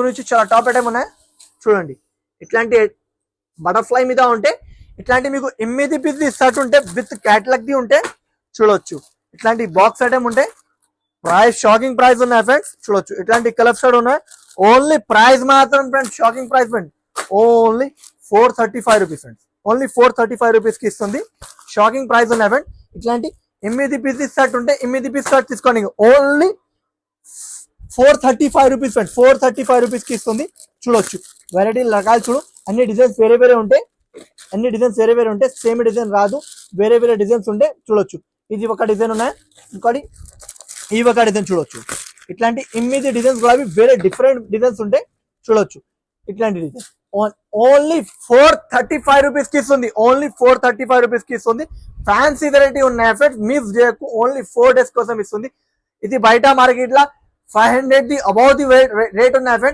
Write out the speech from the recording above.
గురించి చాలా top item ఉన్నాయి చూడండి. ఇట్లాంటి బటర్ఫ్లై మీద ఉంటే ఇట్లాంటి మీకు 8 పీస్ షర్ట్ ఉంటే విత్ క్యాటలాగ్ ది ఉంటే చూడొచ్చు. ఇట్లాంటి బాక్స్ ఐటమ్ ఉంటే ప్రైస్ షాకింగ్ ప్రైస్ ఉన్నాయి ఫ్రెండ్స్ చూడొచ్చు. ఇట్లాంటి కలర్ షర్ట్ ఉన్నాయి. ఓన్లీ ప్రైస్ మాత్రం friends shocking price friend only 435 rupees friends. Only 435 rupees కి ఇస్తుంది. షాకింగ్ ప్రైస్ ఉన్నాయి ఫ్రెండ్. ఇట్లాంటి 8 పీస్ షర్ట్ ఉంటే 8 పీస్ షర్ట్ తీసుకోండి. Only 435 rupees friends. 435 రూపీస్ కి ఇస్తుంది చూడొచ్చు. వెరైటీ రకాలు చూడు. అన్ని డిజైన్స్ వేరే వేరే ఉంటాయి. సేమ్ డిజైన్ రాదు. వేరే వేరే డిజైన్స్ ఉంటే చూడొచ్చు. ఇది ఒక డిజైన్ ఉన్నాయి. ఇంకోటి ఈ ఒక డిజైన్ చూడొచ్చు. ఇట్లాంటి 8 డిజైన్స్ కూడా వేరే డిఫరెంట్ డిజైన్స్ ఉంటే చూడొచ్చు. ఇట్లాంటి డిజైన్ ఓన్లీ 435 రూపీస్ కి ఇస్తుంది. ఓన్లీ 435 రూపీస్ కి ఇస్తుంది. ఫ్యాన్సీ వెరైటీ ఉన్నాయి ఫ్రెండ్స్. మిస్ చేయకు. ఓన్లీ 4 డేస్ కోసం ఇస్తుంది. ఇది బయట market law 500 the above the rate ఉన్నాయి ఫ్రెండ్.